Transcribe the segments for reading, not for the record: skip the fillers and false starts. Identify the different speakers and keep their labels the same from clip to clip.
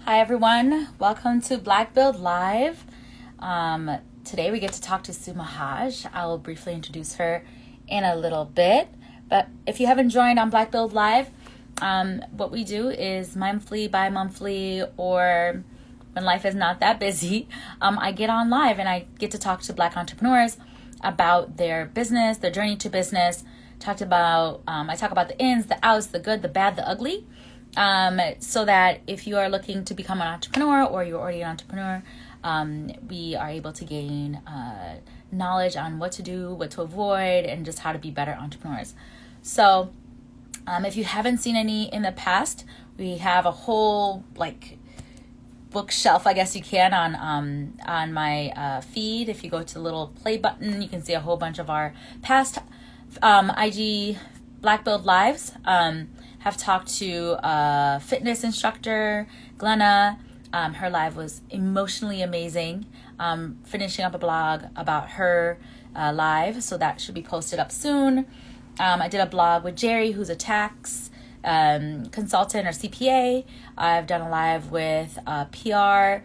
Speaker 1: Hi everyone, welcome to BlkBld Live. Today we get to talk to Suma Hodge. I will briefly introduce her in a little bit. But if you haven't joined on BlkBld Live, what we do is monthly, bi-monthly, or when life is not that busy, I get on live and I get to talk to Black entrepreneurs about their business, their journey to business. I talk about the ins, the outs, the good, the bad, the ugly. So that if you are looking to become an entrepreneur or you're already an entrepreneur, we are able to gain knowledge on what to do, what to avoid, and just how to be better entrepreneurs. So if you haven't seen any in the past, we have a whole bookshelf, I guess you can, on my feed. If you go to the little play button, you can see a whole bunch of our past IG BlkBld lives. Have talked to a fitness instructor, Glenna. Her live was emotionally amazing. Finishing up a blog about her live, so that should be posted up soon. I did a blog with Jerry, who's a tax consultant or CPA. I've done a live with PR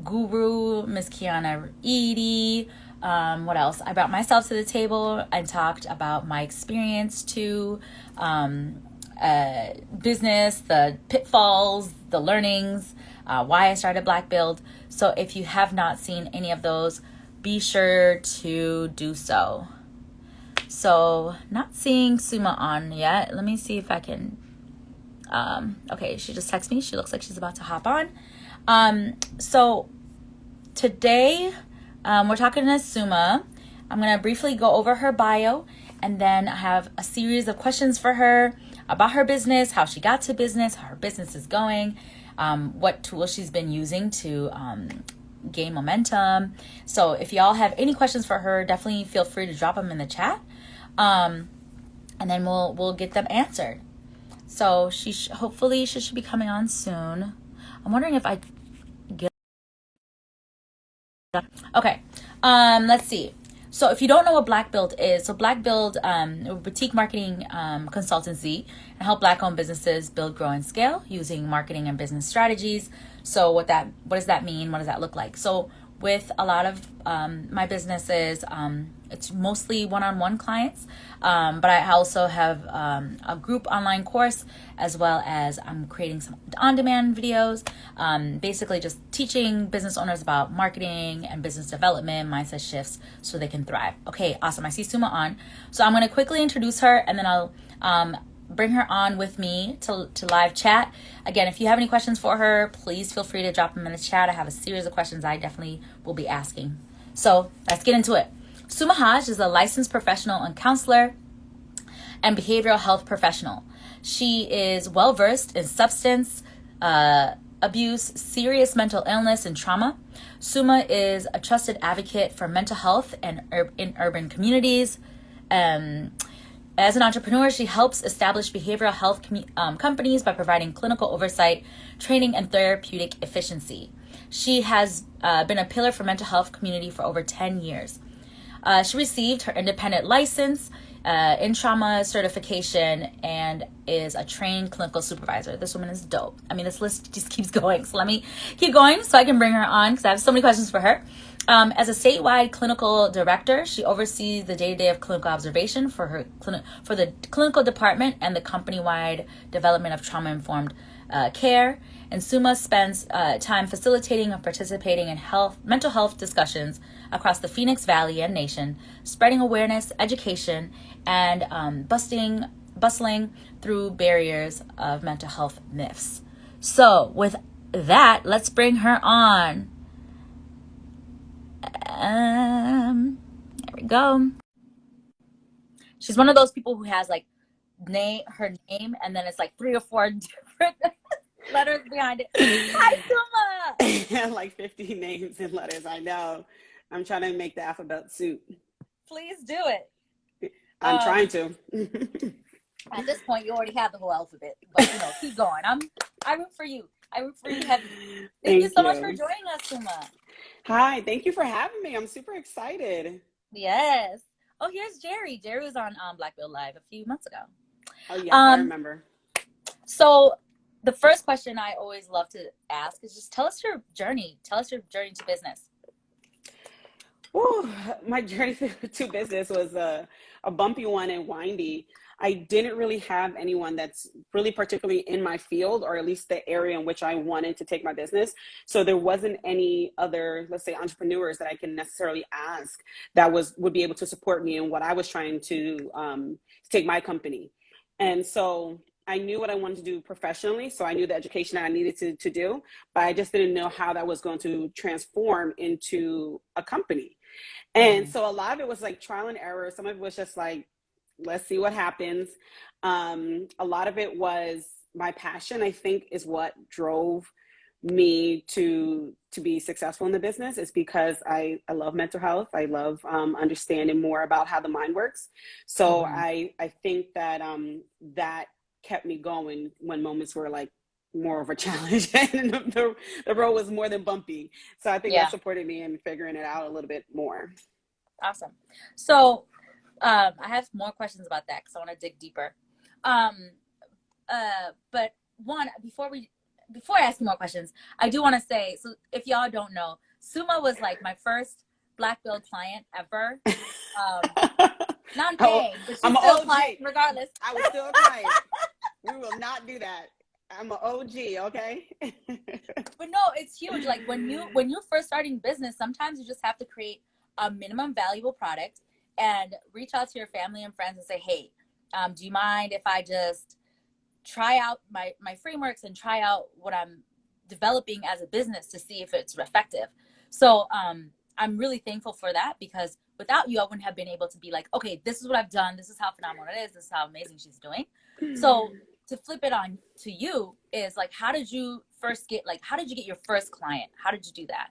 Speaker 1: guru, Miss Kiana Edie. What else? I brought myself to the table and talked about my experience to business, the pitfalls, the learnings, why I started BlkBld. So if you have not seen any of those, be sure to do so. So not seeing Suma on yet. Let me see if I can. Okay, she just texted me. She looks like she's about to hop on. So today we're talking to Suma. I'm going to briefly go over her bio, and then I have a series of questions for her about her business, how she got to business, how her business is going, what tools she's been using to gain momentum. So if y'all have any questions for her, definitely feel free to drop them in the chat, and then we'll get them answered. So hopefully she should be coming on soon. I'm wondering if I get. Okay, let's see. So if you don't know what BlkBld is, so BlkBld, a boutique marketing consultancy, and help Black-owned businesses build, grow, and scale using marketing and business strategies. So what does that mean? What does that look like? So with a lot of my businesses, it's mostly one-on-one clients, but I also have a group online course, as well as I'm creating some on-demand videos, basically just teaching business owners about marketing and business development, mindset shifts, so they can thrive. Okay, awesome. I see Suma on. So I'm going to quickly introduce her, and then I'll bring her on with me to live chat. Again, if you have any questions for her, please feel free to drop them in the chat. I have a series of questions I definitely will be asking. So let's get into it. Suma Hodge is a licensed professional and counselor and behavioral health professional. She is well-versed in substance abuse, serious mental illness, and trauma. Suma is a trusted advocate for mental health and in urban communities. As an entrepreneur, she helps establish behavioral health companies by providing clinical oversight, training, and therapeutic efficiency. She has been a pillar for mental health community for over 10 years. She received her independent license in trauma certification and is a trained clinical supervisor. This woman is dope. I mean, this list just keeps going. So let me keep going so I can bring her on, because I have so many questions for her. As a statewide clinical director, she oversees the day-to-day of clinical observation for the clinical department and the company-wide development of trauma-informed care. And Suma spends time facilitating and participating in mental health discussions across the Phoenix Valley and nation, spreading awareness, education, and bustling through barriers of mental health myths. So with that, let's bring her on. There we go. She's one of those people who has her name, and then it's like 3 or 4 different letters behind it. Hi, Suma.
Speaker 2: Like 50 names and letters. I know. I'm trying to make the alphabet suit.
Speaker 1: Please do it.
Speaker 2: I'm trying to.
Speaker 1: At this point, you already have the whole alphabet, but keep going. I root for you. I root for you heavy. Thank you so much for joining us, Suma.
Speaker 2: Hi, thank you for having me. I'm super excited.
Speaker 1: Yes. Oh, here's Jerry. Jerry was on BlkBld Live a few months ago.
Speaker 2: Oh, yes, I remember.
Speaker 1: So the first question I always love to ask is just tell us your journey. Tell us your journey to business.
Speaker 2: Ooh, my journey to business was a bumpy one and windy. I didn't really have anyone that's really particularly in my field, or at least the area in which I wanted to take my business. So there wasn't any other, let's say, entrepreneurs that I can necessarily ask that would be able to support me in what I was trying to take my company. And so I knew what I wanted to do professionally. So I knew the education that I needed to do, but I just didn't know how that was going to transform into a company. And so a lot of it was like trial and error. Some of it was just like, let's see what happens. A lot of it was my passion, I think, is what drove me to be successful in the business. Is because I love mental health. I love understanding more about how the mind works. So I think that that kept me going when moments were like more of a challenge and the road was more than bumpy. So I think that supported me in figuring it out a little bit more.
Speaker 1: Awesome. So I have more questions about that because I want to dig deeper. But one, before I ask you more questions, I do want to say, so if y'all don't know, Suma was like my first BlkBld client ever. Non-paying, but she's still a client regardless.
Speaker 2: I was still a client. We will not do that. I'm an OG, okay?
Speaker 1: But no, it's huge. Like when you're first starting business, sometimes you just have to create a minimum valuable product and reach out to your family and friends and say, hey, do you mind if I just try out my frameworks and try out what I'm developing as a business to see if it's effective? So I'm really thankful for that, because without you, I wouldn't have been able to be like, okay, this is what I've done. This is how phenomenal it is. This is how amazing she's doing. So to flip it on to you is like, how did you get your first client? How did you do that?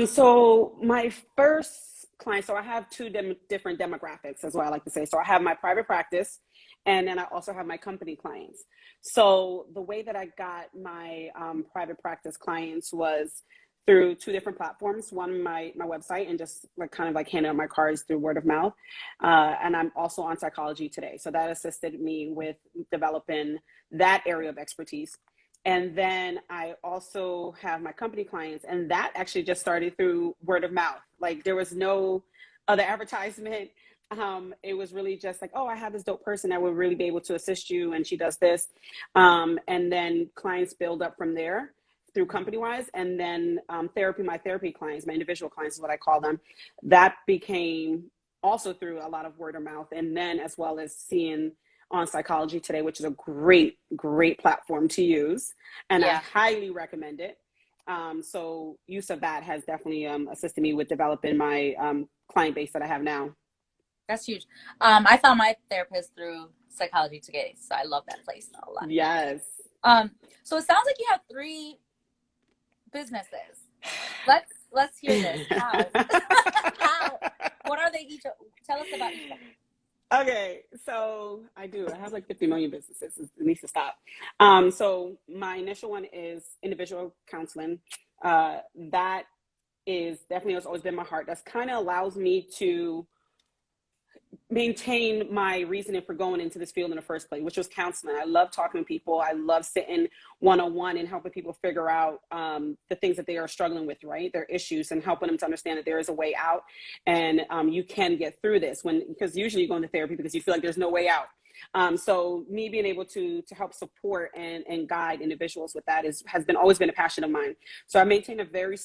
Speaker 2: So my first client, so I have two different demographics, as what I like to say. So I have my private practice, and then I also have my company clients. So the way that I got my private practice clients was through two different platforms. One, my website, and just like kind of like handing out my cards through word of mouth. And I'm also on Psychology Today. So that assisted me with developing that area of expertise. And then I also have my company clients, and that actually just started through word of mouth. Like there was no other advertisement. It was really just like, oh, I have this dope person that will really be able to assist you, and she does this. And then clients build up from there through company wise. And then my therapy clients, my individual clients is what I call them. That became also through a lot of word of mouth. And then as well as seeing on Psychology Today, which is a great platform to use. And I highly recommend it. So use of that has definitely assisted me with developing my client base that I have now.
Speaker 1: That's huge. I found my therapist through Psychology Today, so I love that place a lot.
Speaker 2: Yes.
Speaker 1: So it sounds like you have 3 businesses. Let's hear this. How? How? What are they each? Tell us about each one.
Speaker 2: Okay, so I have like 50 million businesses. It needs to stop. So my initial one is individual counseling. That is definitely has always been my heart. That's kind of allows me to maintain my reasoning for going into this field in the first place, which was counseling. I love talking to people. I love sitting one-on-one and helping people figure out the things that they are struggling with, right? Their issues, and helping them to understand that there is a way out, and you can get through this because usually you go into therapy because you feel like there's no way out. So me being able to help support and guide individuals with that has always been a passion of mine. So I maintain a very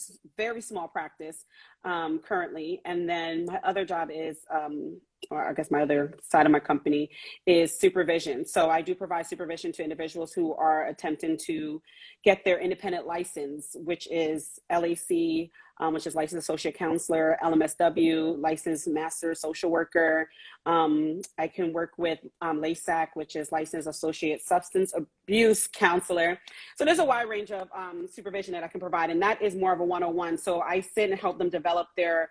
Speaker 2: small practice currently, and then my other job is, or I guess my other side of my company is supervision. So I do provide supervision to individuals who are attempting to get their independent license, which is LAC, which is licensed associate counselor, LMSW, licensed master social worker. I can work with LASAC, which is licensed associate substance abuse counselor. So there's a wide range of supervision that I can provide, and that is more of a one-on-one. So I sit and help them develop their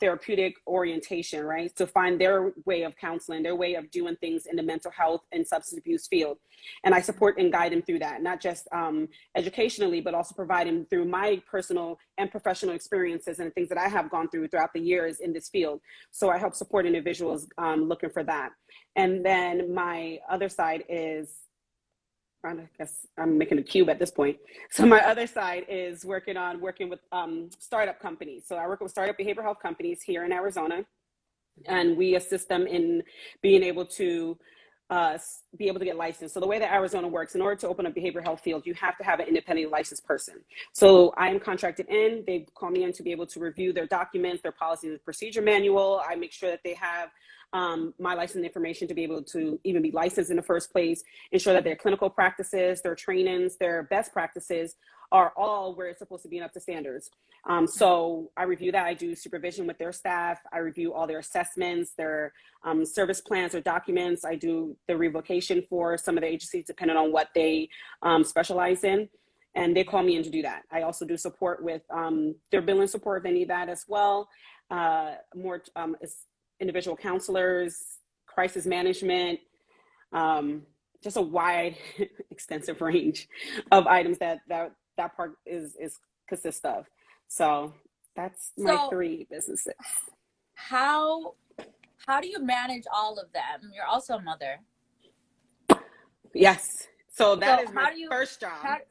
Speaker 2: therapeutic orientation, right? To find their way of counseling, their way of doing things in the mental health and substance abuse field. And I support and guide them through that, not just educationally, but also providing through my personal and professional experiences and things that I have gone through throughout the years in this field. So I help support individuals looking for that. And then my other side is I guess I'm making a cube at this point. So my other side is working with startup companies. So I work with startup behavioral health companies here in Arizona, and we assist them in being able to get licensed. So the way that Arizona works, in order to open a behavioral health field, you have to have an independently licensed person. So I am contracted in. They call me in to be able to review their documents, their policies and procedure manual. I make sure that they have my license information to be able to even be licensed in the first place, ensure that their clinical practices, their trainings, their best practices are all where it's supposed to be and up to standards. So I review that. I do supervision with their staff. I review all their assessments, their service plans or documents. I do the revocation for some of the agencies depending on what they specialize in. And they call me in to do that. I also do support with their billing support if they need that as well. More individual counselors, crisis management, just a wide, extensive range of items that part is consists of. So that's my 3 businesses.
Speaker 1: How do you manage all of them? You're also a mother.
Speaker 2: Yes. So that is my first job.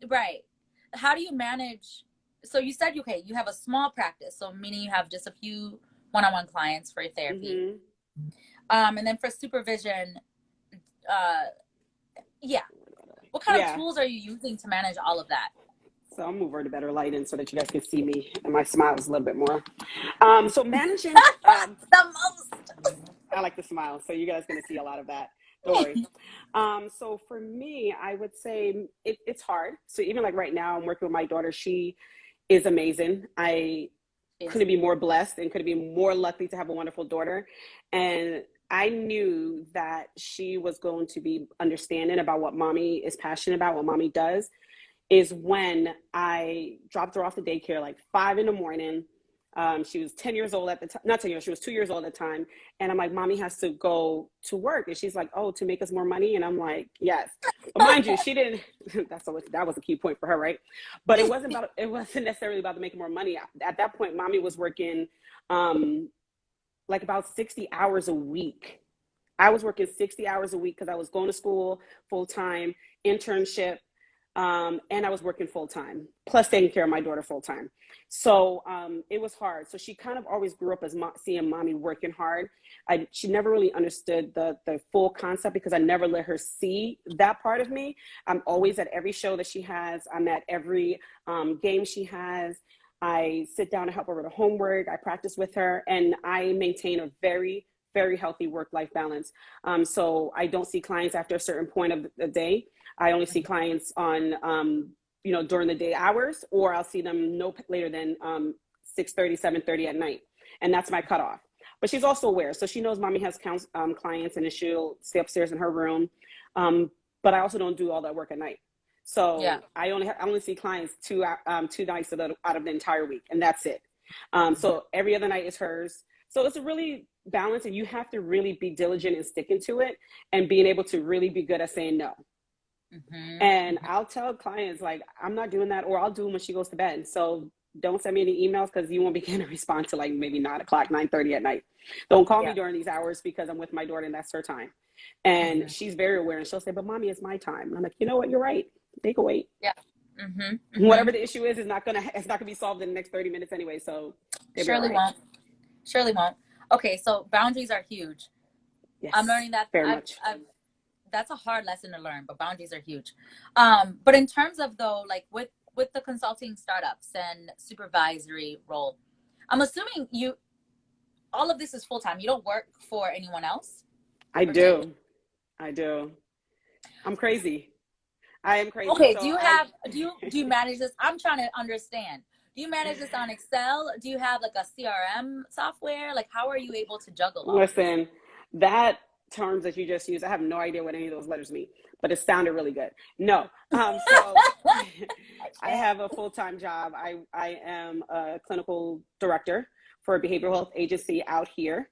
Speaker 1: Right. How do you manage? So you said, okay, you have a small practice. So meaning you have just a few one-on-one clients for therapy. Mm-hmm. And then for supervision, what kind of tools are you using to manage all of that?
Speaker 2: So I'll move over to better lighting so that you guys can see me and my smile is a little bit more. So managing
Speaker 1: the most.
Speaker 2: I like to smile, so you guys are going to see a lot of that. Don't worry. So for me, I would say it's hard. So even like right now, I'm working with my daughter. She is amazing. I couldn't be more blessed and couldn't be more lucky to have a wonderful daughter. And I knew that she was going to be understanding about what mommy is passionate about, what mommy does, is when I dropped her off to daycare like 5 a.m. She was 10 years old at the time, not 10 years, she was 2 years old at the time. And I'm like, mommy has to go to work. And she's like, oh, to make us more money? And I'm like, yes. But mind you, she didn't, that was a key point for her, right? But it wasn't necessarily about making more money. At that point, mommy was working like about 60 hours a week. I was working 60 hours a week because I was going to school full-time, internship, and I was working full-time, plus taking care of my daughter full-time. So it was hard. So she kind of always grew up as seeing mommy working hard. She never really understood the full concept because I never let her see that part of me. I'm always at every show that she has. I'm at every game she has. I sit down and help her with her homework. I practice with her, and I maintain a very, very healthy work-life balance. So I don't see clients after a certain point of the day. I only see clients on, during the day hours, or I'll see them no later than 6:30, 7:30 at night. And that's my cutoff. But she's also aware. So she knows mommy has clients, and she'll stay upstairs in her room. But I also don't do all that work at night. So I only see clients two nights out of the entire week, and that's it. So every other night is hers. So it's a really balance, and you have to really be diligent and sticking to it, and being able to really be good at saying no. Mm-hmm. And I'll tell clients, like, I'm not doing that, or I'll do them when she goes to bed. So don't send me any emails because you won't be getting a response to like maybe 9 o'clock, 9:30 at night. Don't call me during these hours because I'm with my daughter and that's her time. And she's very aware, and she'll say, but mommy, it's my time. And I'm like, you know what? You're right. They can wait. Yeah. Mm-hmm. Mm-hmm. Whatever the issue is not gonna be solved in the next 30 minutes anyway. So surely
Speaker 1: won't. Okay, so boundaries are huge. Yes, I'm learning that very much. That's a hard lesson to learn, but boundaries are huge. But in terms of though, like with the consulting startups and supervisory role, I'm assuming all of this is full time. You don't work for anyone else?
Speaker 2: I do. I'm crazy. I am crazy.
Speaker 1: Okay, so do you manage this? I'm trying to understand. Do you manage this on Excel? Do you have like a CRM software? Like, how are you able to juggle all
Speaker 2: Listen, that terms that you just used, I have no idea what any of those letters mean, but it sounded really good. No. So I have a full-time job. I am a clinical director for a behavioral health agency out here.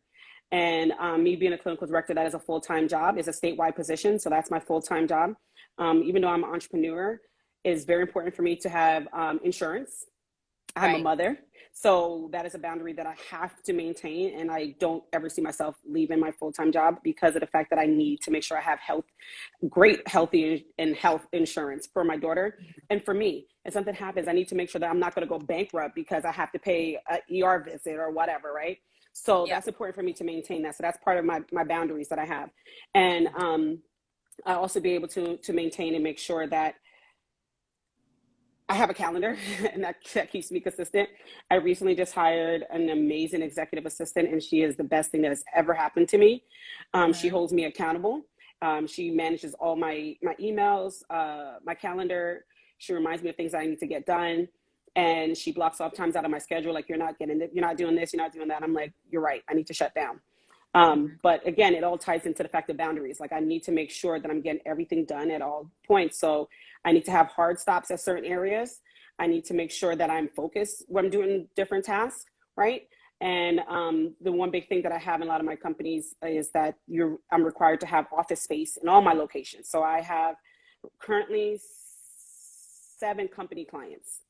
Speaker 2: And me being a clinical director, that is a full-time job. It's a statewide position, so that's my full-time job. Even though I'm an entrepreneur, it's very important for me to have insurance. I'm a
Speaker 1: Right.
Speaker 2: mother. So that is a boundary that I have to maintain. And I don't ever see myself leaving my full-time job because of the fact that I need to make sure I have great healthy and health insurance for my daughter and for me. If something happens, I need to make sure that I'm not going to go bankrupt because I have to pay an ER visit or whatever, right? So
Speaker 1: Yep.
Speaker 2: that's important for me to maintain that. So that's part of my boundaries that I have. And I also be able to maintain and make sure that I have a calendar and that keeps me consistent. I recently just hired an amazing executive assistant, and she is the best thing that has ever happened to me. She
Speaker 1: Mm-hmm.
Speaker 2: holds me accountable. She manages all my emails, my calendar. She reminds me of things that I need to get done. And she blocks off times out of my schedule. Like, you're not getting it, you're not doing this, you're not doing that. I'm like, you're right. I need to shut down.
Speaker 1: Mm-hmm.
Speaker 2: But again, it all ties into the fact of boundaries. Like, I need to make sure that I'm getting everything done at all points. So I need to have hard stops at certain areas. I need to make sure that I'm focused when I'm doing different tasks, right? And the one big thing that I have in a lot of my companies is that I'm required to have office space in all my locations. So I have currently 7 company clients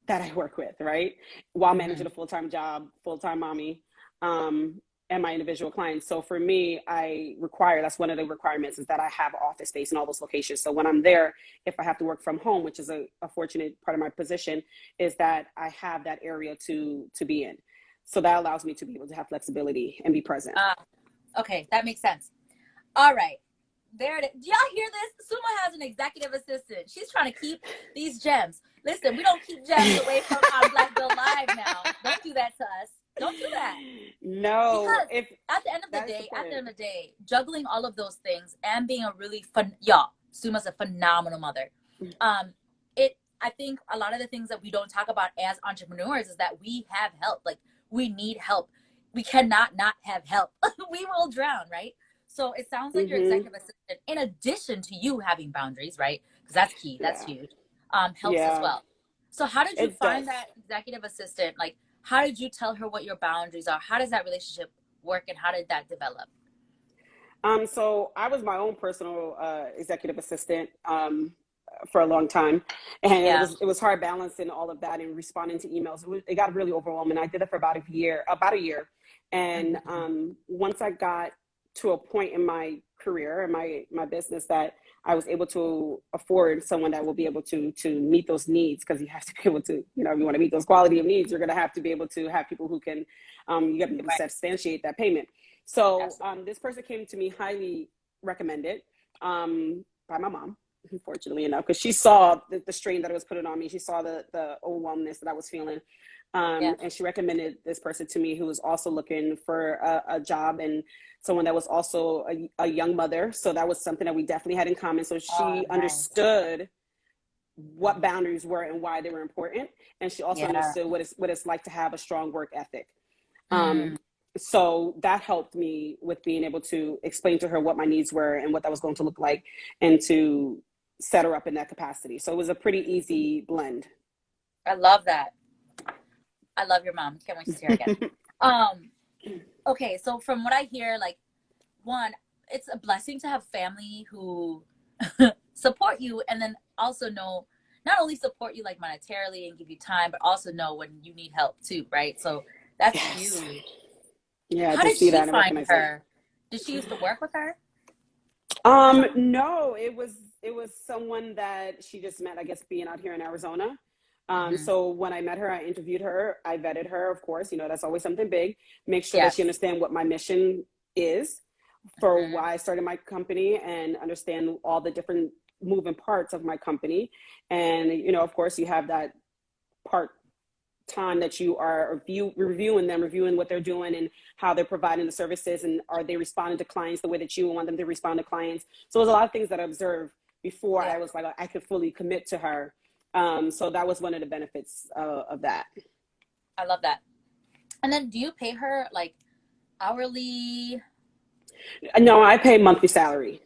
Speaker 2: that I work with, right? While
Speaker 1: Mm-hmm.
Speaker 2: managing a full-time job, full-time mommy, and my individual clients. So for me, that's one of the requirements, is that I have office space in all those locations. So when I'm there, if I have to work from home, which is a fortunate part of my position, is that I have that area to be in. So that allows me to be able to have flexibility and be present.
Speaker 1: Okay, that makes sense. All right. There it is. Do y'all hear this? Suma has an executive assistant. She's trying to keep these gems. Listen, we don't keep gems away from our BlkBld Live now. Don't do that to us. Don't do that.
Speaker 2: No,
Speaker 1: Because
Speaker 2: if
Speaker 1: at the end of the
Speaker 2: that is important.
Speaker 1: day, juggling all of those things and being a really fun, y'all, Suma's a phenomenal mother. I think a lot of the things that we don't talk about as entrepreneurs is that we have help. Like, we need help. We cannot not have help. We will drown, right? So it sounds like your
Speaker 2: Mm-hmm.
Speaker 1: executive assistant, in addition to you having boundaries, right? Because that's key. That's
Speaker 2: Yeah.
Speaker 1: huge. Helps as
Speaker 2: Yeah,
Speaker 1: well. So how did you
Speaker 2: it
Speaker 1: find
Speaker 2: does.
Speaker 1: that executive assistant? Like, how did you tell her what your boundaries are? How does that relationship work, and how did that develop?
Speaker 2: So I was my own personal executive assistant for a long time, and
Speaker 1: Yeah.
Speaker 2: it was hard balancing all of that and responding to emails. It got really overwhelming. I did it for about a year, and
Speaker 1: Mm-hmm.
Speaker 2: once I got to a point in my career and my business that I was able to afford someone that will be able to meet those needs, because you have to be able to, if you want to meet those quality of needs, you're going to have to be able to have people who can, you got to be able to
Speaker 1: Right.
Speaker 2: substantiate that payment. So
Speaker 1: Absolutely.
Speaker 2: this person came to me highly recommended by my mom, unfortunately enough, because she saw the strain that it was putting on me. She saw the overwhelmness that I was feeling.
Speaker 1: Yeah.
Speaker 2: And she recommended this person to me, who was also looking for a job, and someone that was also a young mother. So that was something that we definitely had in common. So
Speaker 1: Oh,
Speaker 2: she
Speaker 1: nice.
Speaker 2: understood what boundaries were and why they were important. And she also
Speaker 1: Yeah.
Speaker 2: understood what it's like to have a strong work ethic. Um,
Speaker 1: Mm.
Speaker 2: so that helped me with being able to explain to her what my needs were and what that was going to look like, and to set her up in that capacity. So it was a pretty easy blend.
Speaker 1: I love that. I love your mom. Can't wait to see her again. Um, okay, so from what I hear, like, one, it's a blessing to have family who support you, and then also know, not only support you like monetarily and give you time, but also know when you need help too, right? So that's
Speaker 2: Yes.
Speaker 1: huge.
Speaker 2: Yeah,
Speaker 1: How
Speaker 2: to
Speaker 1: did
Speaker 2: see
Speaker 1: she
Speaker 2: that and
Speaker 1: find
Speaker 2: recognize that.
Speaker 1: her? Did she used to work with her or something?
Speaker 2: No, it was someone that she just met, I guess, being out here in Arizona.
Speaker 1: Mm-hmm.
Speaker 2: So when I met her, I interviewed her, I vetted her, of course, that's always something big. Make sure that she
Speaker 1: Yes.
Speaker 2: understands what my mission is, for
Speaker 1: Mm-hmm.
Speaker 2: why I started my company, and understand all the different moving parts of my company. And, of course, you have that part time that you are reviewing what they're doing and how they're providing the services, and are they responding to clients the way that you want them to respond to clients. So there's a lot of things that I observed before
Speaker 1: Yeah,
Speaker 2: I was like, I could fully commit to her. So that was one of the benefits of that.
Speaker 1: I love that. And then do you pay her like hourly,
Speaker 2: No, I pay monthly salary.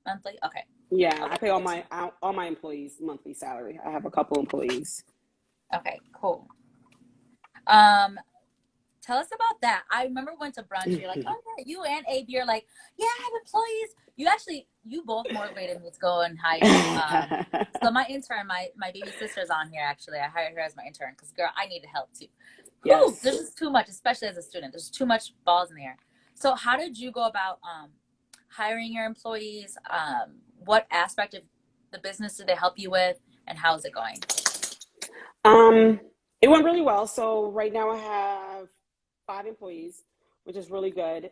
Speaker 1: monthly? Okay.
Speaker 2: Yeah, I
Speaker 1: Okay.
Speaker 2: pay
Speaker 1: Good to know.
Speaker 2: all my employees monthly salary. I have a couple employees.
Speaker 1: Okay, cool. Um, Tell us about that. I remember we went to brunch. You're like, oh yeah, you and Abe. You're like, yeah, I have employees. You both motivated me to go and hire. So my intern, my baby sister's on here. Actually, I hired her as my intern because girl, I needed help too. Whew,
Speaker 2: Yes.
Speaker 1: there's just too much, especially as a student. There's too much balls in the air. So how did you go about hiring your employees? What aspect of the business did they help you with, and how's it going?
Speaker 2: Um, it went really well. So right now I have 5 employees, which is really good.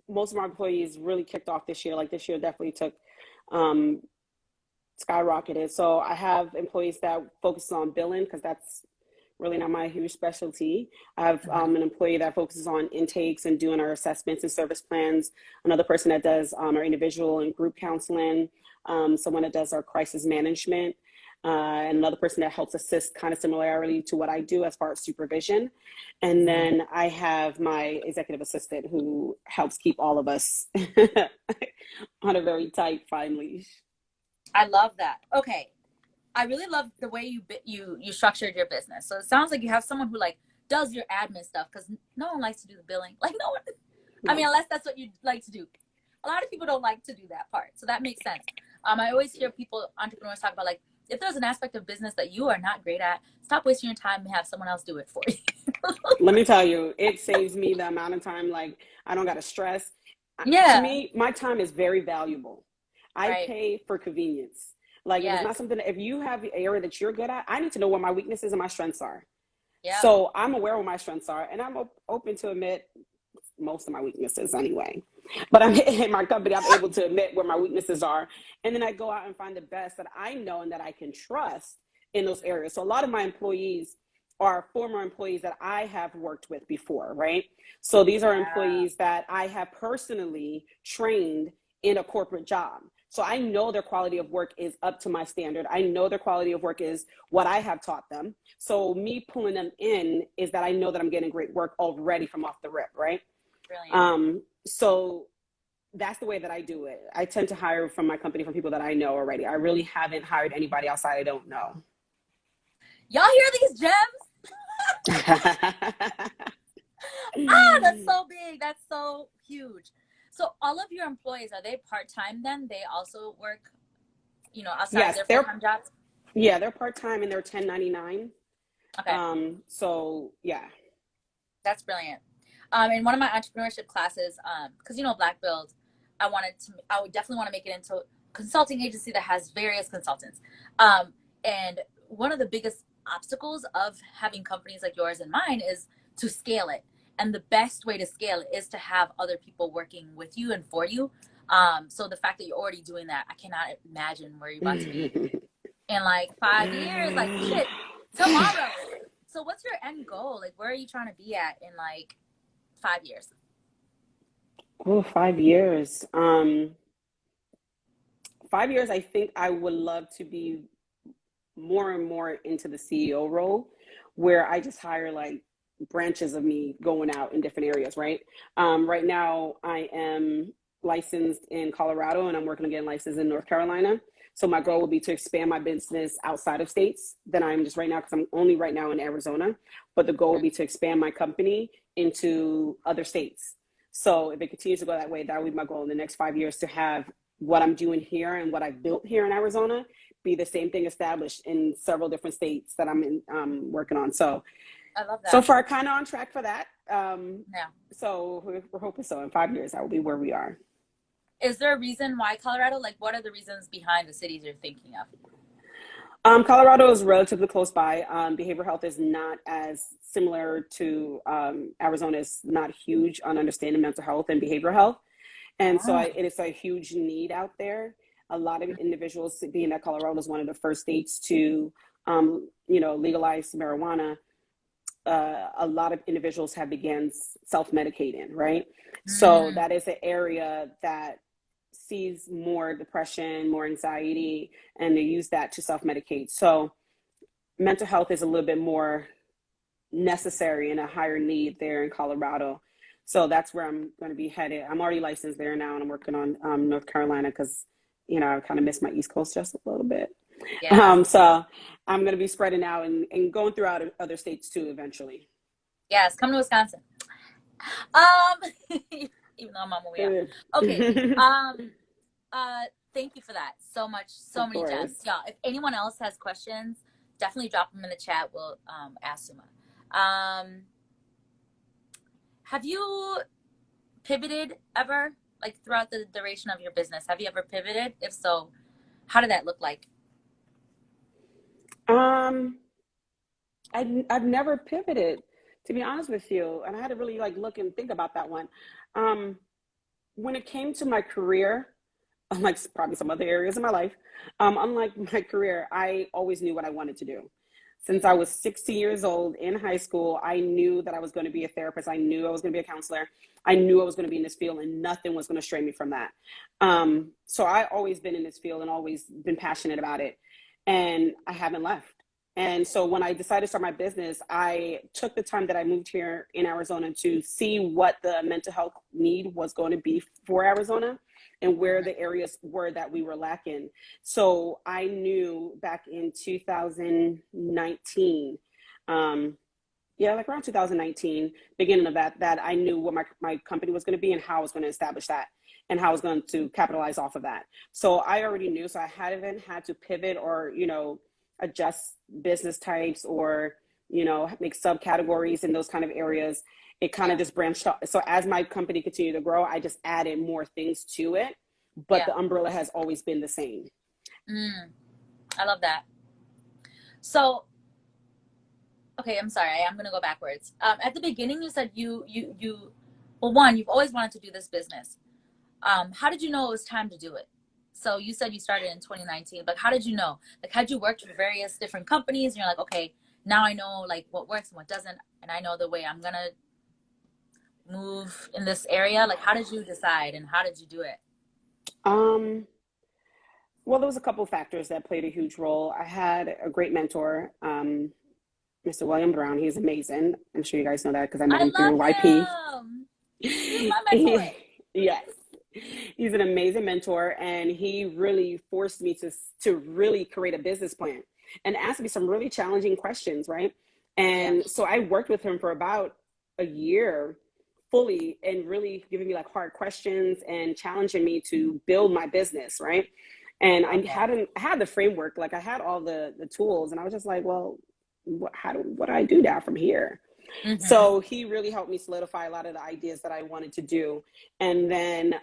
Speaker 2: Most of my employees really kicked off this year. Like this year definitely took um, skyrocketed. So I have employees that focus on billing because that's really not my huge specialty. I have
Speaker 1: Mhm.
Speaker 2: an employee that focuses on intakes and doing our assessments and service plans. Another person that does our individual and group counseling. Someone that does our crisis management. And another person that helps assist kind of similarly to what I do as far as supervision. And
Speaker 1: Mhm.
Speaker 2: then I have my executive assistant who helps keep all of us on a very tight, fine leash.
Speaker 1: I love that. Okay, I really love the way you structured your business. So it sounds like you have someone who like does your admin stuff because no one likes to do the billing. Like no one. I mean,
Speaker 2: No.
Speaker 1: unless that's what you like to do. A lot of people don't like to do that part, so that makes sense. I always hear people entrepreneurs talk about like if there's an aspect of business that you are not great at, stop wasting your time and have someone else do it for you.
Speaker 2: Let me tell you, it saves me the amount of time. Like, I don't got to stress. To
Speaker 1: Yeah.
Speaker 2: me, my time is very valuable. I
Speaker 1: Right.
Speaker 2: pay for convenience. Like, if it's not
Speaker 1: Yes.
Speaker 2: something, if you have the area that you're good at, I need to know what my weaknesses and my strengths are.
Speaker 1: Yep.
Speaker 2: So I'm aware what my strengths are, and I'm open to admit most of my weaknesses anyway. But I'm in my company, I'm able to admit where my weaknesses are. And then I go out and find the best that I know and that I can trust in those areas. So a lot of my employees are former employees that I have worked with before, right? So these are
Speaker 1: Yeah.
Speaker 2: employees that I have personally trained in a corporate job. So I know their quality of work is up to my standard. I know their quality of work is what I have taught them. So me pulling them in is that I know that I'm getting great work already from off the rip, right?
Speaker 1: Brilliant.
Speaker 2: So that's the way that I do it. I tend to hire from my company from people that I know already. I really haven't hired anybody outside I don't know.
Speaker 1: Y'all hear these gems? Ah, that's so big. That's so huge. So all of your employees, are they part-time then? They also work, outside of
Speaker 2: Yes,
Speaker 1: their full-time jobs?
Speaker 2: they're part-time and they're 1099.
Speaker 1: Okay,
Speaker 2: So yeah.
Speaker 1: that's brilliant. In one of my entrepreneurship classes, because BlkBld, I would definitely want to make it into a consulting agency that has various consultants. And one of the biggest obstacles of having companies like yours and mine is to scale it. And the best way to scale it is to have other people working with you and for you. So the fact that you're already doing that, I cannot imagine where you're about to be in like 5 years. Like shit, tomorrow. So what's your end goal? Like where are you trying to be at in like 5 years?
Speaker 2: Oh, 5 years. 5 years, I think I would love to be more and more into the CEO role where I just hire like branches of me going out in different areas, right? Right now, I am licensed in Colorado and I'm working on getting licensed in North Carolina. So my goal
Speaker 1: Okay.
Speaker 2: would be to expand my business outside of states than I'm just right now because I'm only right now in Arizona. But the goal would
Speaker 1: Mhm.
Speaker 2: be to expand my company into other states. So if it continues to go that way, that would be my goal in the next 5 years to have what I'm doing here and what I've built here in Arizona be the same thing established in several different states that I'm in, working on. So
Speaker 1: I love
Speaker 2: so
Speaker 1: that.
Speaker 2: far, kind of on track for that.
Speaker 1: Yeah.
Speaker 2: So we're hoping so. In 5 years, that will be where we are.
Speaker 1: Is there a reason why Colorado? Like, what are the reasons behind the cities you're thinking of?
Speaker 2: Colorado is relatively close by. Behavioral health is not as similar to Arizona. Is not huge on understanding mental health and behavioral health, and so
Speaker 1: Oh.
Speaker 2: it is a huge need out there. A lot of individuals, being that Colorado is one of the first states to, legalize marijuana, a lot of individuals have began self-medicating, right? So
Speaker 1: Mm.
Speaker 2: that is an area that sees more depression, more anxiety, and they use that to self-medicate. So mental health is a little bit more necessary and a higher need there in Colorado. So that's where I'm going to be headed. I'm already licensed there now, and I'm working on North Carolina because, I kind of miss my East Coast just a little bit.
Speaker 1: Yeah.
Speaker 2: So I'm going to be spreading out and going throughout other states too eventually.
Speaker 1: Yes, come to Wisconsin. Um, even though I'm on my way out. Okay. Um, thank you for that so much. So
Speaker 2: Of
Speaker 1: many gems.
Speaker 2: course.
Speaker 1: Yeah. If anyone else has questions, definitely drop them in the chat. We'll ask Suma. Um, have you pivoted ever, like throughout the duration of your business? Have you ever pivoted? If so, how did that look like?
Speaker 2: Um, I've never pivoted, to be honest with you, and I had to really like look and think about that one. Um, when it came to my career, unlike probably some other areas of my life, unlike my career, I always knew what I wanted to do. Since I was 16 years old in high school, I knew that I was going to be a therapist. I knew I was going to be a counselor. I knew I was going to be in this field, and nothing was going to stray me from that. So I always been in this field and always been passionate about it, and I haven't left. And so when I decided to start my business, I took the time that I moved here in Arizona to see what the mental health need was going to be for Arizona and where the areas were that we were lacking. So I knew back in 2019, like around 2019, beginning of that I knew what my company was going to be and how I was going to establish that and how I was going to capitalize off of that. So I already knew, so I hadn't had to pivot or, adjust business types or, make subcategories in those kind of areas. It kind of just branched off. So as my company continued to grow, I just added more things to it, but the umbrella has always been the same.
Speaker 1: I love that. So, okay, I'm sorry. I'm going to go backwards. At the beginning, you said well, one, you've always wanted to do this business. How did you know it was time to do it? So you said you started in 2019, but how did you know? Like, had you worked for various different companies and you're like, okay, now I know like what works and what doesn't, and I know the way I'm going to move in this area? Like, how did you decide and how did you do it?
Speaker 2: Well, there was a couple of factors that played a huge role. I had a great mentor, Mr. William Brown. He's amazing. I'm sure you guys know that because I met
Speaker 1: I
Speaker 2: him
Speaker 1: love
Speaker 2: through YP.
Speaker 1: him. He's my mentor.
Speaker 2: Yes, he's an amazing mentor, and he really forced me to really create a business plan and ask me some really challenging questions, right? And so I worked with him for about a year fully and really giving me like hard questions and challenging me to build my business, right? And I had the framework, like I had all the tools, and I was just like, well, what do I do now from here? So he really helped me solidify a lot of the ideas that I wanted to do. And then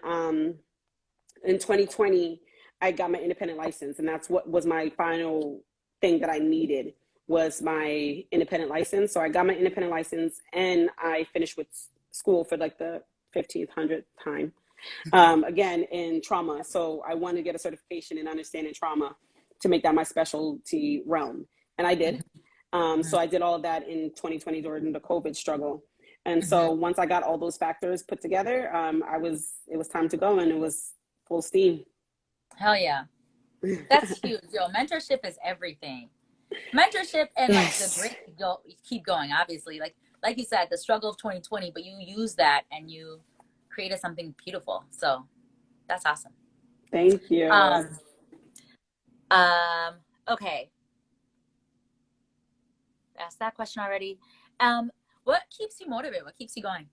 Speaker 2: in 2020, I got my independent license, and that's what was my final thing that I needed was my independent license. So I got my independent license, and I finished with school for like the 1,500th time. Again, in trauma. So I wanted to get a certification in understanding trauma to make that my specialty realm. And I did. So I did all of that in 2020 during the COVID struggle. And so once I got all those factors put together, it was time to go, and it was full steam.
Speaker 1: Hell yeah. That's huge. Yo, mentorship is everything. Mentorship and like the grit to go keep going, obviously. Like you said, the struggle of 2020, but you use that and you created something beautiful. So that's awesome.
Speaker 2: Thank you.
Speaker 1: Okay. Asked that question already. What keeps you motivated? What keeps you going?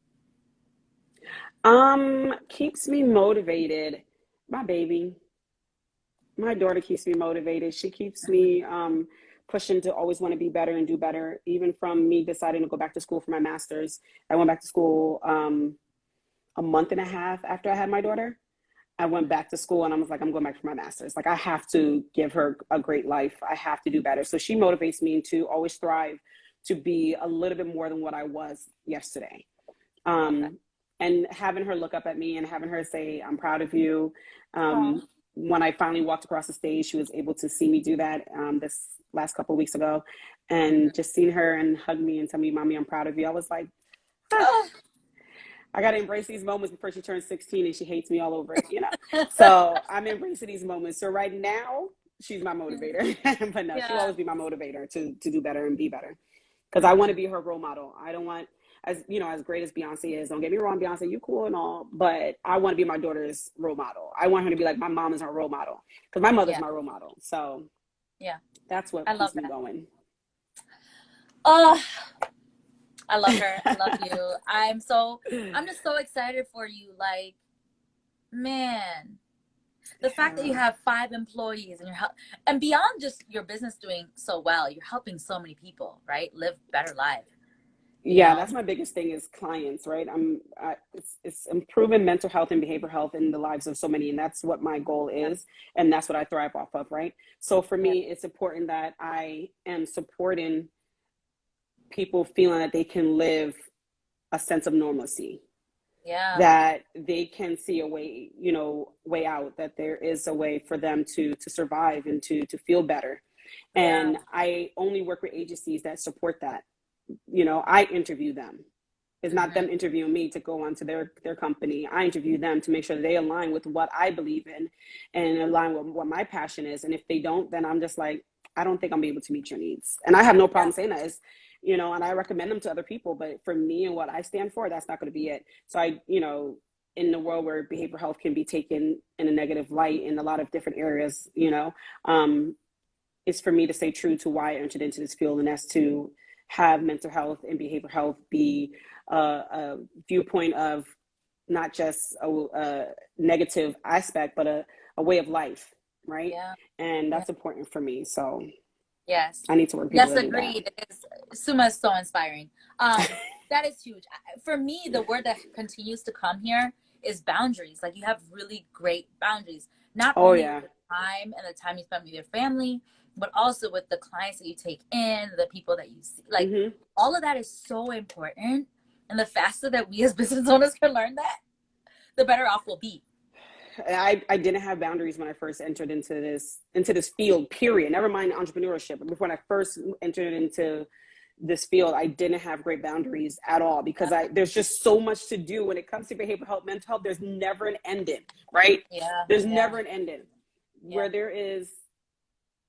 Speaker 2: Keeps me motivated. My baby. My daughter keeps me motivated. She keeps me pushing to always want to be better and do better. Even from me deciding to go back to school for my master's. I went back to school a month and a half after I had my daughter. I went back to school and I was like, I'm going back for my master's. Like I have to give her a great life. I have to do better. So she motivates me to always strive to be a little bit more than what I was yesterday. And having her look up at me and having her say, I'm proud of you. When I finally walked across the stage, she was able to see me do that this last couple of weeks ago. And just seeing her and hug me and tell me, Mommy, I'm proud of you. I was like, I got to embrace these moments before she turns 16 and she hates me all over it, So I'm embracing these moments. So right now, she's my motivator. But no, she'll always be my motivator to do better and be better. Because I want to be her role model. I don't want, as great as Beyonce is, don't get me wrong, Beyonce, you cool and all, but I want to be my daughter's role model. I want her to be like, my mom is her role model. Because my mother's my role model. So that's what keeps me going.
Speaker 1: I love her. I love you. I'm just so excited for you. Like, man, the fact that you
Speaker 2: Yeah.
Speaker 1: have 5 employees and and beyond just your business doing so well, you're helping so many people, right? Live better life, you
Speaker 2: Yeah,
Speaker 1: know?
Speaker 2: that's my biggest thing is clients, right? It's improving mental health and behavioral health in the lives of so many, and that's what my goal
Speaker 1: Yeah.
Speaker 2: is, and that's what I thrive off of, right? So for
Speaker 1: Yeah.
Speaker 2: me, it's important that I am supporting people feeling that they can live a sense of normalcy,
Speaker 1: Yeah.
Speaker 2: that they can see a way, way out, that there is a way for them to survive and to feel better.
Speaker 1: Yeah.
Speaker 2: And I only work with agencies that support that. I interview them. It's not
Speaker 1: Hmm.
Speaker 2: them interviewing me to go onto their company. I interview them to make sure that they align with what I believe in and align with what my passion is. And if they don't, then I'm just like, I don't think I'm able to meet your needs. And I have no
Speaker 1: Yeah.
Speaker 2: problem saying that. And I recommend them to other people, but for me and what I stand for, that's not going to be it. So in the world where behavioral health can be taken in a negative light in a lot of different areas, is for me to stay true to why I entered into this field, and that's to have mental health and behavioral health be a viewpoint of not just a negative aspect, but a way of life, right?
Speaker 1: Yeah.
Speaker 2: And
Speaker 1: Yeah.
Speaker 2: that's important for me. So
Speaker 1: Yes.
Speaker 2: I need to work with people
Speaker 1: Yes,
Speaker 2: to do that.
Speaker 1: agreed. Suma is so inspiring. That is huge. For me, the word that continues to come here is boundaries. Like, you have really great boundaries, not
Speaker 2: Oh
Speaker 1: only with
Speaker 2: yeah.
Speaker 1: the time and the time you spend with your family, but also with the clients that you take in, the people that you see. Like,
Speaker 2: Hmm.
Speaker 1: all of that is so important. And the faster that we as business owners can learn that, the better off we'll be.
Speaker 2: I didn't have boundaries when I first entered into this field, period. Never mind entrepreneurship. But when I first entered into this field, I didn't have great boundaries at all because there's just so much to do when it comes to behavioral health, mental health. There's never an ending, right?
Speaker 1: Yeah.
Speaker 2: There's
Speaker 1: Yeah.
Speaker 2: never an ending.
Speaker 1: Yeah.
Speaker 2: Where there is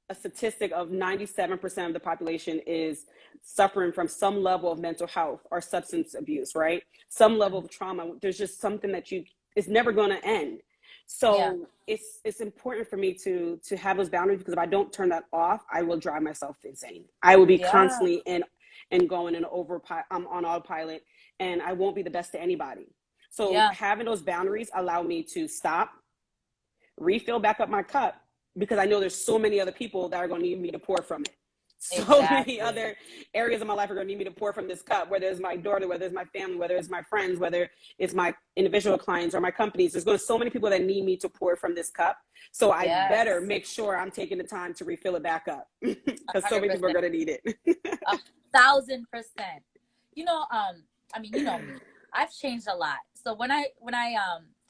Speaker 2: a statistic of 97% of the population is suffering from some level of mental health or substance abuse, right? Some level of trauma. There's just something that it's never going to end.
Speaker 1: Yeah.
Speaker 2: So it's important for me to have those boundaries, because if I don't turn that off, I will drive myself insane. I will be
Speaker 1: Yeah.
Speaker 2: constantly in going in I'm on autopilot, and I won't be the best to anybody. So
Speaker 1: Yeah.
Speaker 2: having those boundaries allow me to stop, refill back up my cup, because I know there's so many other people that are going to need me to pour from it. So many
Speaker 1: Exactly.
Speaker 2: other areas of my life are going to need me to pour from this cup, whether it's my daughter, whether it's my family, whether it's my friends, whether it's my individual clients or my companies. There's going to so many people that need me to pour from this cup. So I better
Speaker 1: Yes.
Speaker 2: make sure I'm taking the time to refill it back up, because so many people are
Speaker 1: 100%.
Speaker 2: going to need it.
Speaker 1: 1,000%. I mean, you know me. I've changed a lot. So when I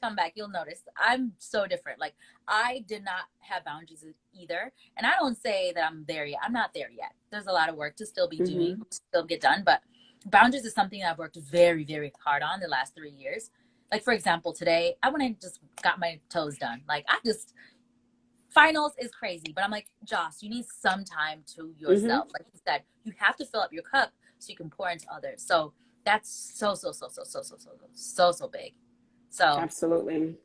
Speaker 1: come back, you'll notice I'm so different. Like, I did not have boundaries either. And I don't say that I'm there yet. I'm not there yet. There's a lot of work to still be
Speaker 2: Mm-hmm.
Speaker 1: doing, to still get done. But boundaries is something that I've worked very, very hard on the last 3 years. Like, for example, today I went and just got my toes done. Like, I just finals is crazy, but I'm like, Joss, you need some time to
Speaker 2: Mm-hmm.
Speaker 1: yourself. Like you said, you have to fill up your cup so you can pour into others. So that's so big. So
Speaker 2: Absolutely.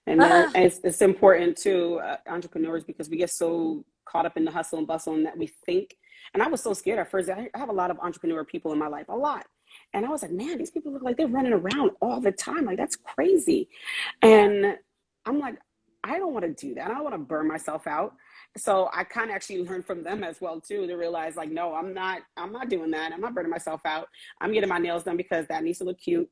Speaker 2: And it's important to entrepreneurs, because we get so caught up in the hustle and bustle, and that we think. And I was so scared at first. I have a lot of entrepreneur people in my life, a lot. And I was like, man, these people look like they're running around all the time. Like, that's crazy.
Speaker 1: yeah,
Speaker 2: And I'm like, I don't want to do that. I don't want to burn myself out. So I kind of actually learned from them as well too, to realize, like, no, I'm not doing that. I'm not burning myself out. I'm getting my nails done because that needs to look cute.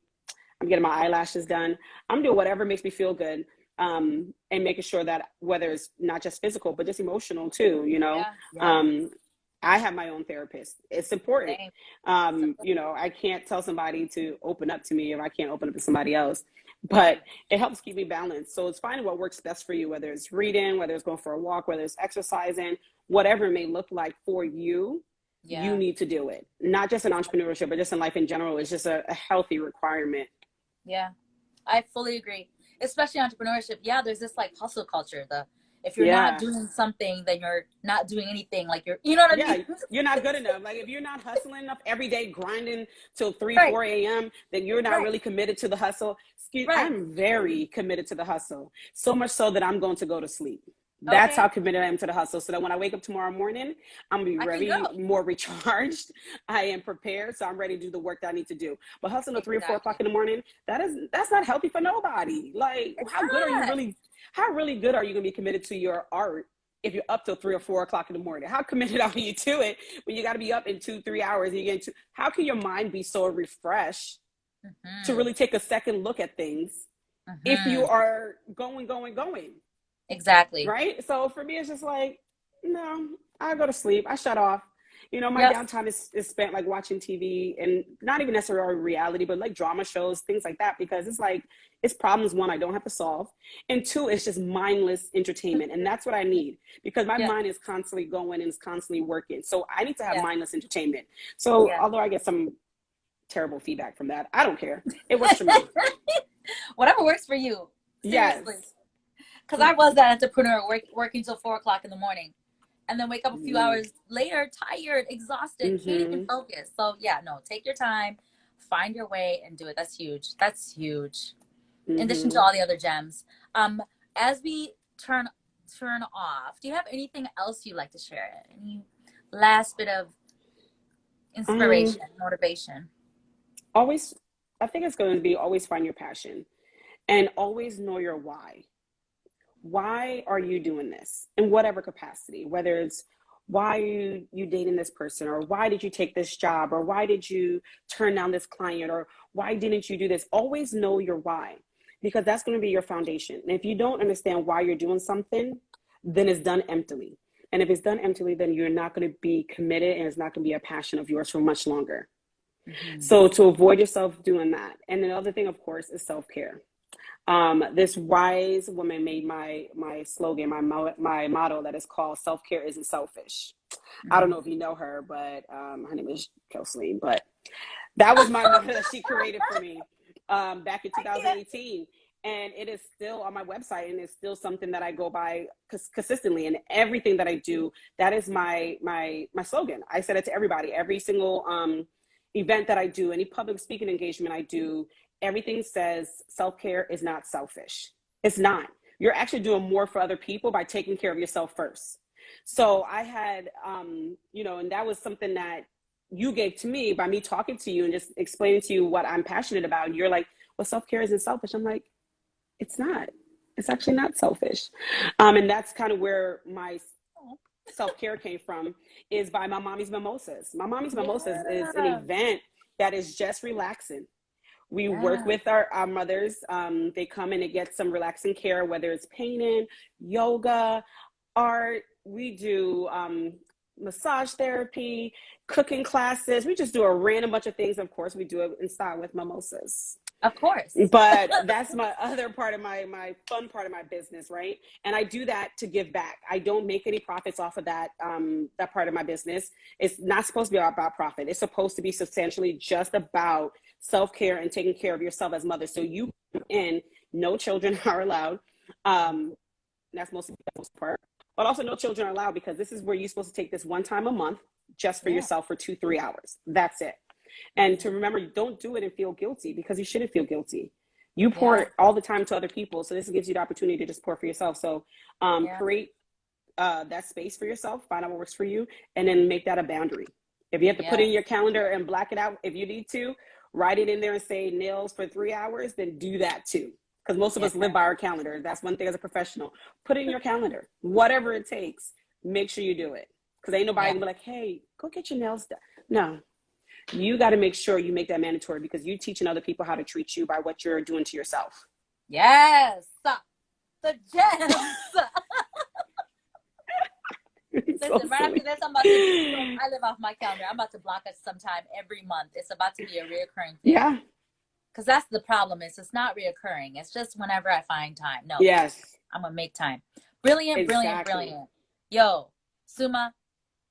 Speaker 2: I'm getting my eyelashes done. I'm doing whatever makes me feel good. And making sure that whether it's not just physical, but just emotional too,
Speaker 1: yeah, yeah.
Speaker 2: um, I have my own therapist. It's important.
Speaker 1: Same.
Speaker 2: I can't tell somebody to open up to me if I can't open up to somebody else, but it helps keep me balanced. So it's finding what works best for you, whether it's reading, whether it's going for a walk, whether it's exercising, whatever it may look like for you. You
Speaker 1: Yeah,
Speaker 2: need to do it, not just in entrepreneurship, but just in life in general. It's just a healthy requirement.
Speaker 1: yeah. I fully agree. Especially entrepreneurship. Yeah, there's this like hustle culture. The If you're not
Speaker 2: Yeah.
Speaker 1: doing something, then you're not doing anything. Like, you know what I
Speaker 2: Yeah,
Speaker 1: mean?
Speaker 2: you're not good enough. Like, if you're not hustling enough every day, grinding till 3,
Speaker 1: Right,
Speaker 2: 4 a.m., then you're not
Speaker 1: right,
Speaker 2: really committed to the hustle.
Speaker 1: right.
Speaker 2: I'm very committed to the hustle. So much so that I'm going to go to sleep. That's
Speaker 1: Okay.
Speaker 2: how committed I am to the hustle. So that when I wake up tomorrow morning, I'm gonna be
Speaker 1: I can
Speaker 2: very
Speaker 1: go.
Speaker 2: more recharged. I am prepared, so I'm ready to do the work that I need to do. But hustling at 3 or 4 o'clock
Speaker 1: Exactly.
Speaker 2: in the morning, that's not healthy for nobody. Like,
Speaker 1: It's
Speaker 2: how good are you
Speaker 1: not.
Speaker 2: really? How really good are you gonna be committed to your art if you're up till 3 or 4 o'clock in the morning? How committed are you to it when you got to be up in 2, 3 hours? And you get to, how can your mind be so refreshed to
Speaker 1: Mm-hmm.
Speaker 2: really take a second look at things if you
Speaker 1: Mm-hmm.
Speaker 2: are going?
Speaker 1: Exactly.
Speaker 2: Right? So for me, it's just like, no, I go to sleep. I shut off. You know, my
Speaker 1: Yep.
Speaker 2: downtime is spent like watching TV and not even necessarily reality, but like drama shows, things like that, because it's like, it's problems, one, I don't have to solve. And two, it's just mindless entertainment. And that's what I need because my
Speaker 1: Yeah.
Speaker 2: mind is constantly going and is constantly working. So I need to have
Speaker 1: Yeah.
Speaker 2: mindless entertainment. So
Speaker 1: Yeah.
Speaker 2: although I get some terrible feedback from that, I don't care. It works for me.
Speaker 1: Whatever works for you. Seriously.
Speaker 2: Yes.
Speaker 1: Because I was that entrepreneur working till 4 o'clock in the morning and then wake up a few hours later, tired, exhausted, can't even
Speaker 2: Mm-hmm.
Speaker 1: focus. So yeah, no, take your time, find your way and do it. That's huge. That's huge. In addition to
Speaker 2: Mm-hmm.
Speaker 1: all the other gems. As we turn off, do you have anything else you'd like to share? Any last bit of
Speaker 2: Um,
Speaker 1: inspiration, motivation?
Speaker 2: always, I think it's going to be always find your passion and always know your why. Why are you doing this in whatever capacity, whether it's why you dating this person, or why did you take this job, or why did you turn down this client, or why didn't you do this? Always know your why, because that's going to be your foundation. And if you don't understand why you're doing something, then it's done emptily. And if it's done emptily, then you're not going to be committed and it's not going to be a passion of yours for much longer.
Speaker 1: Mm-hmm.
Speaker 2: So to avoid yourself doing that. And the other thing, of course, is self-care. This wise woman made my slogan, my motto, that is called "Self-care isn't selfish." I don't
Speaker 1: Mm-hmm.
Speaker 2: know if you know her, but her name is Jocelyn. But that was my motto that she created for me back in
Speaker 1: I can't.
Speaker 2: 2018, and it is still on my website, and it's still something that I go by consistently. And everything that I do, that is my slogan. I said it to everybody, every single event that I do, any public speaking engagement I do. Everything says self-care is not selfish. It's not. You're actually doing more for other people by taking care of yourself first. So I had, and that was something that you gave to me by me talking to you and just explaining to you what I'm passionate about. And you're like, well, self-care isn't selfish. I'm like, it's not. It's actually not selfish. And that's kind of where my self-care came from, is by my mommy's mimosas. My mommy's mimosas is an
Speaker 1: Yeah.
Speaker 2: event that is just relaxing. We work
Speaker 1: Yeah.
Speaker 2: with our mothers. They come in and get some relaxing care, whether it's painting, yoga, art. We do massage therapy, cooking classes. We just do a random bunch of things. Of course, we do it in style with mimosas.
Speaker 1: Of course.
Speaker 2: But that's my other part of my fun part of my business, right? And I do that to give back. I don't make any profits off of that part of my business. It's not supposed to be about profit. It's supposed to be substantially just about self-care and taking care of yourself as mothers. So you come in, no children are allowed. That's mostly the most part. But also no children are allowed, because this is where you're supposed to take this one time a month just for
Speaker 1: Yeah.
Speaker 2: yourself for 2-3 hours. That's it. And to remember, don't do it and feel guilty, because you shouldn't feel guilty. You
Speaker 1: Yeah.
Speaker 2: pour all the time to other people, so this gives you the opportunity to just pour for yourself. So
Speaker 1: Yeah.
Speaker 2: create that space for yourself, find out what works for you, and then make that a boundary. If you have to put it
Speaker 1: Yeah.
Speaker 2: in your calendar and black it out, if you need to, write it in there and say nails for 3 hours, then do that too. Because most of
Speaker 1: Yeah.
Speaker 2: us live by our calendar. That's one thing as a professional. Put it in your calendar, whatever it takes. Make sure you do it. Because ain't nobody
Speaker 1: Yeah.
Speaker 2: gonna be like, hey, go get your nails done. No, you got to make sure you make that mandatory, because you're teaching other people how to treat you by what you're doing to yourself.
Speaker 1: Yes. The gems.
Speaker 2: So
Speaker 1: Listen, right after
Speaker 2: silly.
Speaker 1: this, I'm about to. I live off my calendar. I'm about to block it sometime every month. It's about to be a reoccurring thing.
Speaker 2: Yeah.
Speaker 1: Because that's the problem. It's not reoccurring. It's just whenever I find time. No,
Speaker 2: Yes.
Speaker 1: I'm gonna make time. Brilliant, brilliant,
Speaker 2: Exactly.
Speaker 1: brilliant. Yo, Suma,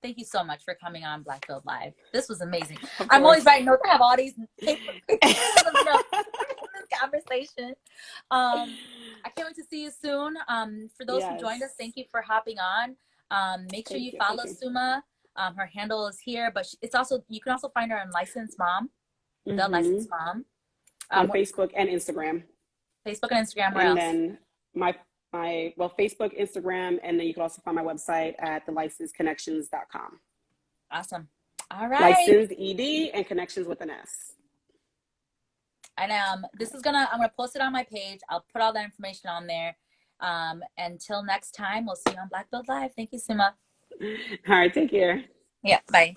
Speaker 1: thank you so much for coming on BlkBld Live. This was amazing.
Speaker 2: Of
Speaker 1: I'm always
Speaker 2: course.
Speaker 1: writing notes. I have all these paper pieces of notes in this conversation. I can't wait to see you soon. For those who joined us,
Speaker 2: Yes.
Speaker 1: thank you for hopping on. Make sure you
Speaker 2: Thank you.
Speaker 1: follow
Speaker 2: Thank you.
Speaker 1: Suma. Her handle is here, but it's also, you can also find her on Licensed Mom, the
Speaker 2: Mm-hmm.
Speaker 1: Licensed Mom.
Speaker 2: On
Speaker 1: What,
Speaker 2: Facebook and Instagram.
Speaker 1: Facebook and Instagram, where
Speaker 2: And
Speaker 1: else?
Speaker 2: then my Facebook, Instagram, and then you can also find my website at thelicensedconnections.com.
Speaker 1: Awesome. All right.
Speaker 2: Licensed ED and connections with an S.
Speaker 1: And I'm gonna post it on my page. I'll put all that information on there. Until next time, we'll see you on BlkBld Live. Thank you, Suma.
Speaker 2: All right, take care.
Speaker 1: Yeah, bye.